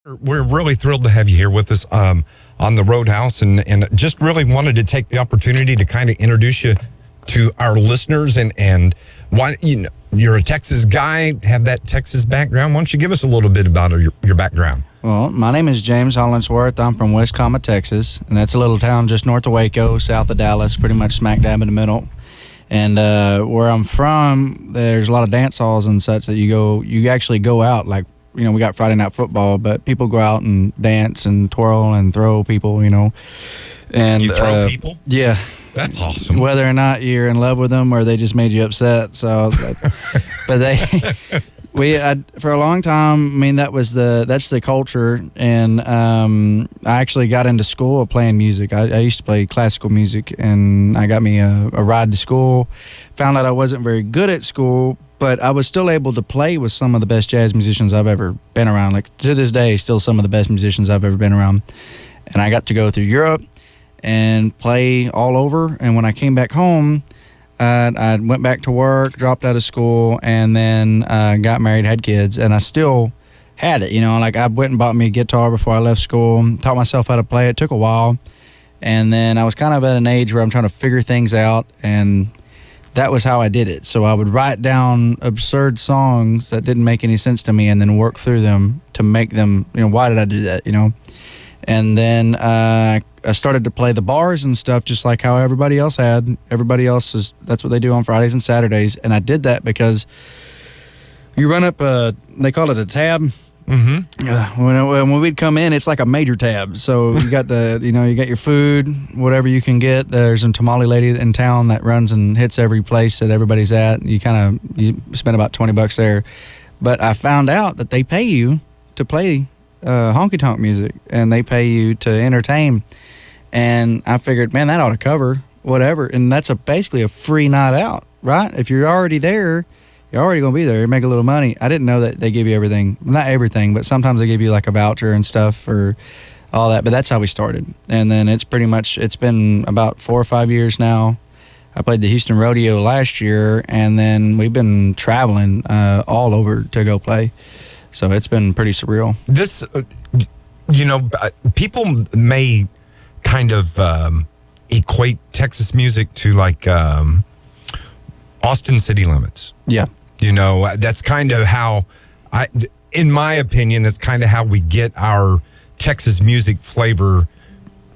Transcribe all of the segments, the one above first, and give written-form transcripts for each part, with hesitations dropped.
We're really thrilled to have you here with us on the Roadhouse, and just really wanted to take the opportunity to kind of introduce you to our listeners and why you're a Texas guy, have that Texas background. Why don't you give us a little bit about your background? Well, my name is James Hollingsworth. I'm from West Comma, Texas, and that's a little town just north of Waco, south of Dallas, pretty much smack dab in the middle. And where I'm from, there's a lot of dance halls and such that you actually go out, like, we got Friday night football, but people go out and dance and twirl and throw people, And you throw people? Yeah. That's awesome. Whether or not you're in love with them or they just made you upset. So, but for a long time, that's the culture. And I actually got into school playing music. I used to play classical music, and I got me a ride to school. Found out I wasn't very good at school, but I was still able to play with some of the best jazz musicians I've ever been around. Like, to this day, still some of the best musicians I've ever been around. And I got to go through Europe and play all over. And when I came back home, I went back to work, dropped out of school, and then got married, had kids. And I still had it, Like, I went and bought me a guitar before I left school, taught myself how to play. It took a while. And then I was kind of at an age where I'm trying to figure things out, and that was how I did it. So I would write down absurd songs that didn't make any sense to me and then work through them to make them, why did I do that, And then I started to play the bars and stuff just like how everybody else had. That's what they do on Fridays and Saturdays. And I did that because you run up they call it a tab. Mm-hmm. When we'd come in, it's like a major tab. So you got you got your food, whatever you can get. There's a tamale lady in town that runs and hits every place that everybody's at. You spend about $20 there. But I found out that they pay you to play honky tonk music, and they pay you to entertain. And I figured, man, that ought to cover whatever. And that's basically a free night out, right? If you're already there, you're already going to be there. You make a little money. I didn't know that they give you everything. Not everything, but sometimes they give you like a voucher and stuff for all that. But that's how we started. And then it's been about 4 or 5 years now. I played the Houston Rodeo last year, and then we've been traveling all over to go play. So it's been pretty surreal. This, people may kind of equate Texas music to like Austin City Limits. Yeah. That's kind of how in my opinion, that's kind of how we get our Texas music flavor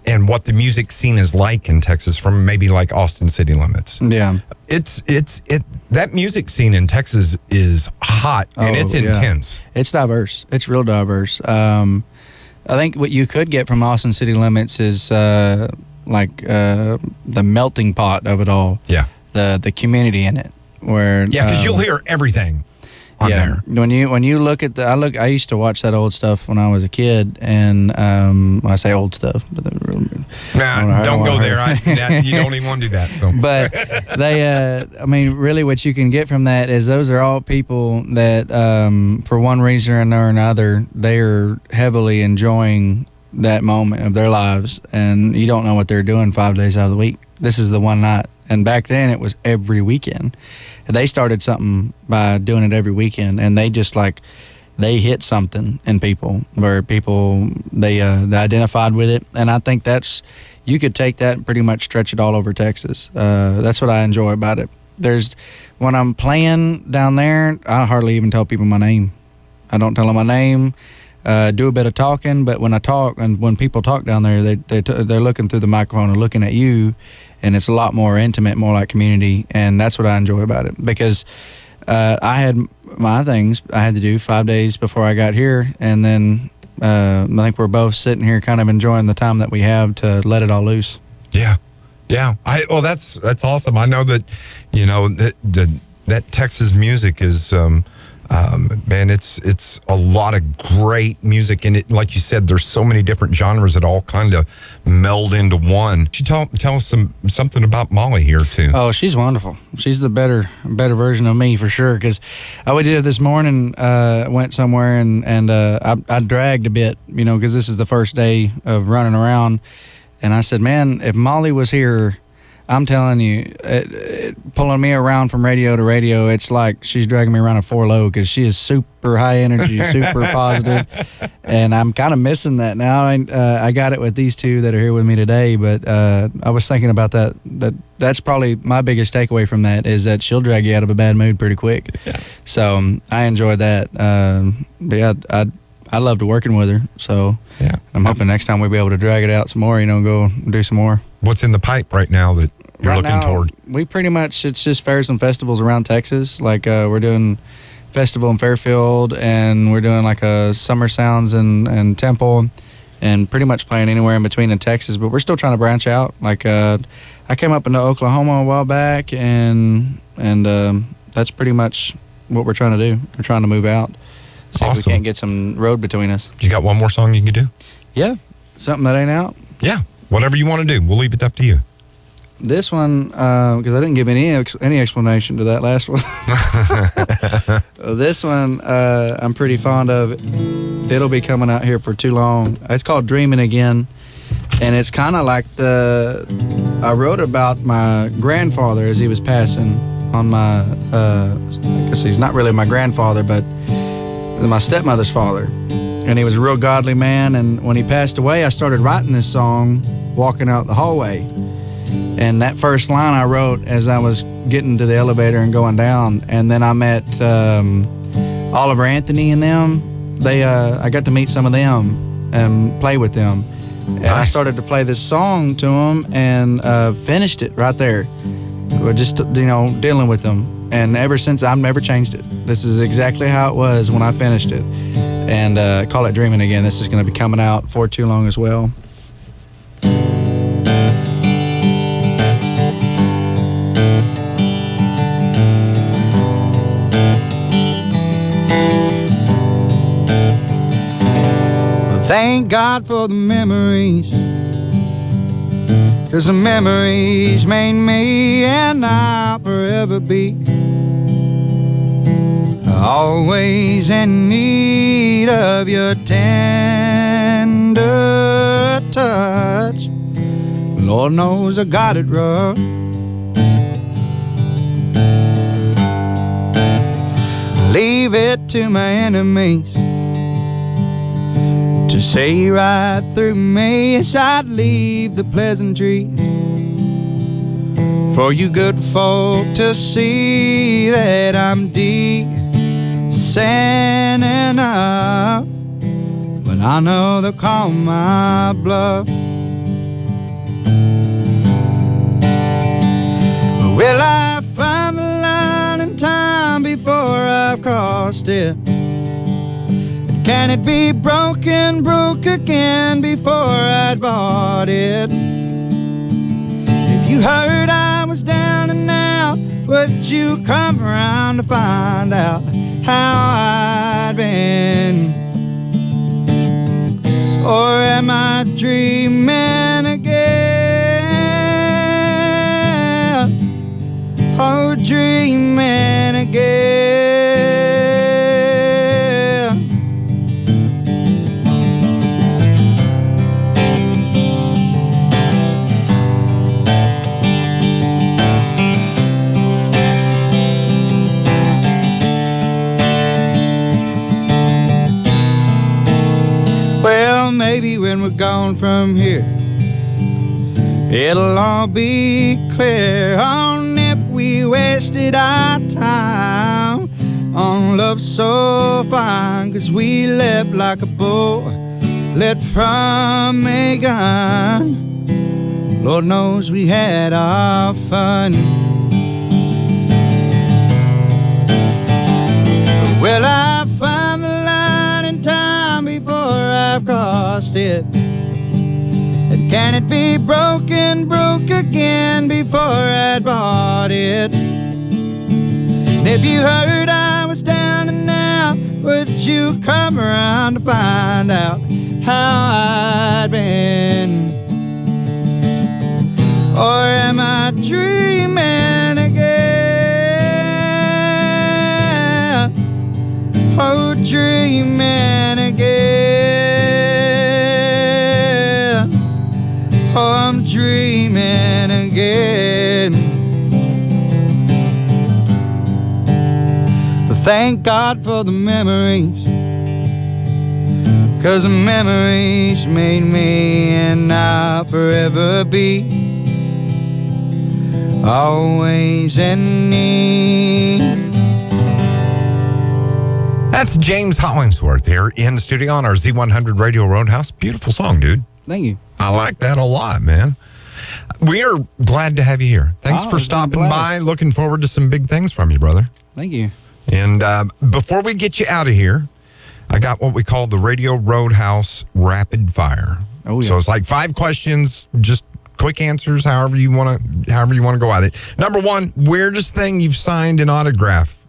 and what the music scene is like in Texas from maybe like Austin City Limits. Yeah. That music scene in Texas is hot and it's intense. Yeah. It's diverse. It's real diverse. I think what you could get from Austin City Limits is the melting pot of it all. Yeah. The community in it. Because you'll hear everything on there. When you look at I used to watch that old stuff when I was a kid, and I say old stuff, but don't go there. You don't even want to do that. So, but they, really, what you can get from that is those are all people that, for one reason or another, they are heavily enjoying that moment of their lives, and you don't know what they're doing 5 days out of the week. This is the one night. And back then it was every weekend. They started something by doing it every weekend, and they just they hit something in people where they identified with it. And I think you could take that and pretty much stretch it all over Texas. That's what I enjoy about it. When I'm playing down there, I hardly even tell people my name. I don't tell them my name. Do a bit of talking, but when I talk and when people talk down there, they're looking through the microphone or looking at you, and it's a lot more intimate, more like community, and that's what I enjoy about it. Because I had my things I had to do 5 days before I got here, and then I think we're both sitting here kind of enjoying the time that we have to let it all loose. Yeah. That's awesome. I know that that Texas music is man, it's a lot of great music, and it, like you said, there's so many different genres that all kind of meld into one. Could you tell us something about Molly here too? Oh, she's wonderful. She's the better version of me for sure. Because we did it this morning. Went somewhere and I dragged a bit, because this is the first day of running around, and I said, man, if Molly was here, I'm telling you, pulling me around from radio to radio, it's like she's dragging me around a 4-low because she is super high energy, super positive, and I'm kind of missing that now. I got it with these two that are here with me today, but I was thinking about that. That's probably my biggest takeaway from that is that she'll drag you out of a bad mood pretty quick. Yeah. So I enjoyed that. But yeah, I loved working with her. So yeah, I'm hoping next time we'll be able to drag it out some more. Go do some more. What's in the pipe right now that you're looking toward? We pretty much, it's just fairs and festivals around Texas. Like we're doing festival in Fairfield, and we're doing like a Summer Sounds and Temple, and pretty much playing anywhere in between in Texas. But we're still trying to branch out. Like I came up into Oklahoma a while back, and that's pretty much what we're trying to do. We're trying to move out. See if we can't get some road between us. You got one more song you can do? Yeah, something that ain't out. Yeah, whatever you want to do. We'll leave it up to you. This one, because I didn't give any explanation to that last one. This one, I'm pretty fond of. It'll be coming out here for too long. It's called Dreaming Again, and it's kind of like I wrote about my grandfather as he was passing on my, I guess he's not really my grandfather, but my stepmother's father. And he was a real godly man, and when he passed away, I started writing this song, Walking Out the Hallway. And that first line I wrote as I was getting to the elevator and going down, and then I met Oliver Anthony and them. I got to meet some of them and play with them. And nice. I started to play this song to them and finished it right there. Just, dealing with them. And ever since, I've never changed it. This is exactly how it was when I finished it. And call it Dreaming Again. This is going to be coming out for too long as well. Thank God for the memories, 'cause the memories made me, and I'll forever be always in need of your tender touch. Lord knows I got it rough. Leave it to my enemies to say right through me, yes, I'd leave the pleasantries for you good folk to see that I'm decent enough. But I know they'll call my bluff. Will I find the line in time before I've crossed it? Can it be broke again before I'd bought it? If you heard I was down and out, would you come around to find out how I'd been? Or am I dreaming again? Oh, dreaming again. Well, maybe when we're gone from here, it'll all be clear on if we wasted our time on love so fine. 'Cause we leapt like a bull let from a gun. Lord knows we had our fun. Will I find the line in time before I've crossed it? And can it be broke again before I'd bought it? And if you heard I was down and out, would you come around to find out how I'd been? Or am I dreaming again? Oh, dreaming again. Oh, I'm dreaming again. thank God for the memories, 'cause the memories made me, and I'll forever be always in need. That's James Hollingsworth here in the studio on our Z100 Radio Roadhouse. Beautiful song, dude. Thank you. I like that a lot, man. We are glad to have you here. Thanks for I'm stopping glad. by. Looking forward to some big things from you, brother. Thank you. And before we get you out of here, I got what we call the Radio Roadhouse Rapid Fire. Oh, yeah. So it's like 5 questions, just quick answers, however you want to go at it. Number 1, weirdest thing you've signed an autograph?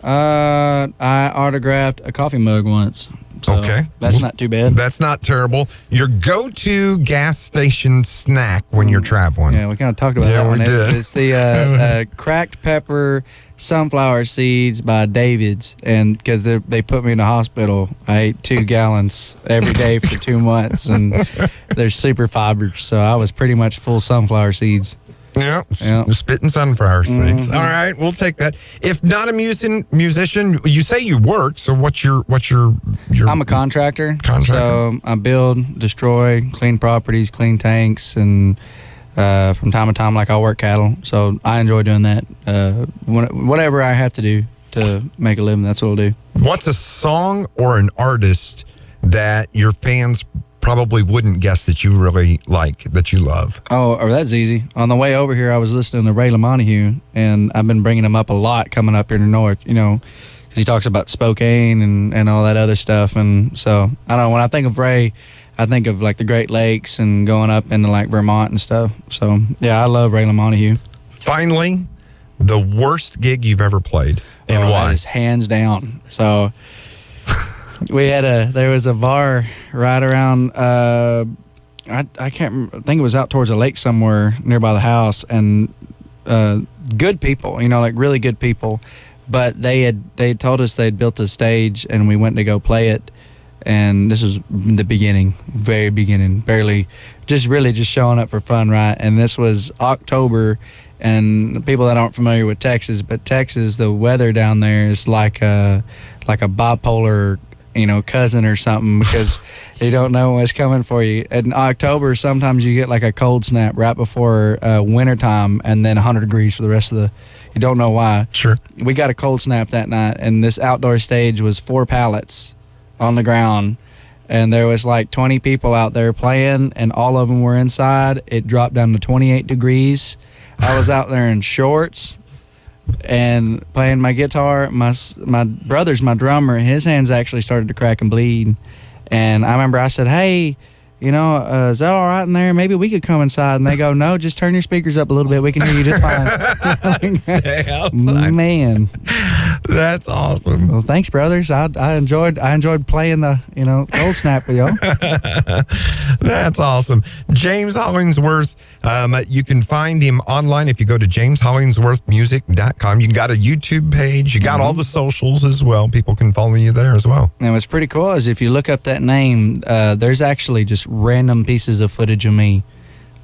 I autographed a coffee mug once. So Okay. That's not too bad. That's not terrible. Your go-to gas station snack when you're traveling? Yeah, we kind of talked about that Yeah, one. we did. It's the cracked pepper sunflower seeds by David's, and because they put me in the hospital, I ate 2 gallons every day for 2 months, and they're super fibers, so I was pretty much full sunflower seeds. Yeah, Yeah. spitting sunflower seeds. Mhm. All right, we'll take that. If not a musician, you say you work. So what's your? I'm a contractor. Contractor. So I build, destroy, clean properties, clean tanks, and from time to time, like I work cattle. So I enjoy doing that. Whatever I have to do to make a living, that's what I'll do. What's a song or an artist that your fans probably wouldn't guess that you really like, that you love? Oh, that's easy. On the way over here, I was listening to Ray LaMontague, and I've been bringing him up a lot coming up here in the north, because he talks about Spokane and all that other stuff. And so, I don't know, when I think of Ray, I think of like the Great Lakes and going up into like Vermont and stuff. So, yeah, I love Ray LaMontague. Finally, the worst gig you've ever played, and why? That is hands down. So, there was a bar right around, I can't remember, I think it was out towards a lake somewhere nearby the house, and good people, like really good people, but they told us they'd built a stage, and we went to go play it, and this was the beginning, very beginning, barely, just showing up for fun, right? And this was October, and people that aren't familiar with Texas, but Texas, the weather down there is like a bipolar cousin or something, because you don't know what's coming for you. In October, sometimes you get like a cold snap right before wintertime, and then 100 degrees for the rest of you don't know why. Sure. We got a cold snap that night, and this outdoor stage was 4 pallets on the ground, and there was like 20 people out there playing, and all of them were inside. It dropped down to 28 degrees. I was out there in shorts and playing my guitar. My brother's my drummer. His hands actually started to crack and bleed, and I remember I said, "Hey, is that all right in there? Maybe we could come inside." And they go, "No, just turn your speakers up a little bit. We can hear you just fine." Stay outside. Man, That's awesome. well, thanks, brothers. I enjoyed playing the cold snap with y'all. That's awesome. James Hollingsworth, you can find him online if you go to jameshollingsworthmusic.com. You got a YouTube page. You got all the socials as well. People can follow you there as well. And what's pretty cool is if you look up that name, there's actually just random pieces of footage of me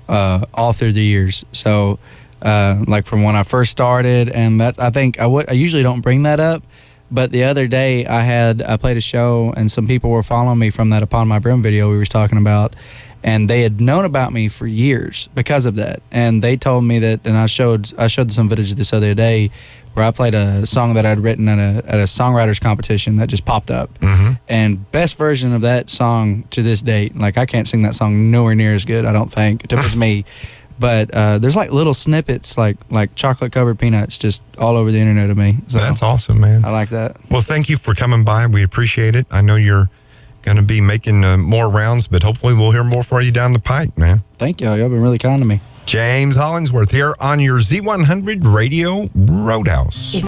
all through the years. So, like from when I first started, and I usually don't bring that up, but the other day I played a show, and some people were following me from that Upon My Brim video we were talking about, and they had known about me for years because of that. And they told me that, and I showed some footage of this other day, where I played a song that I'd written at a songwriters competition that just popped up. Mm-hmm. And best version of that song to this date, like I can't sing that song nowhere near as good, I don't think, if it was me. But there's like little snippets, like chocolate covered peanuts, just all over the internet of me. So That's awesome, man. I like that. Well, thank you for coming by. We appreciate it. I know you're going to be making more rounds, but hopefully we'll hear more for you down the pike, man. Thank y'all. Y'all been really kind to me. James Hollingsworth here on your Z100 Radio Roadhouse.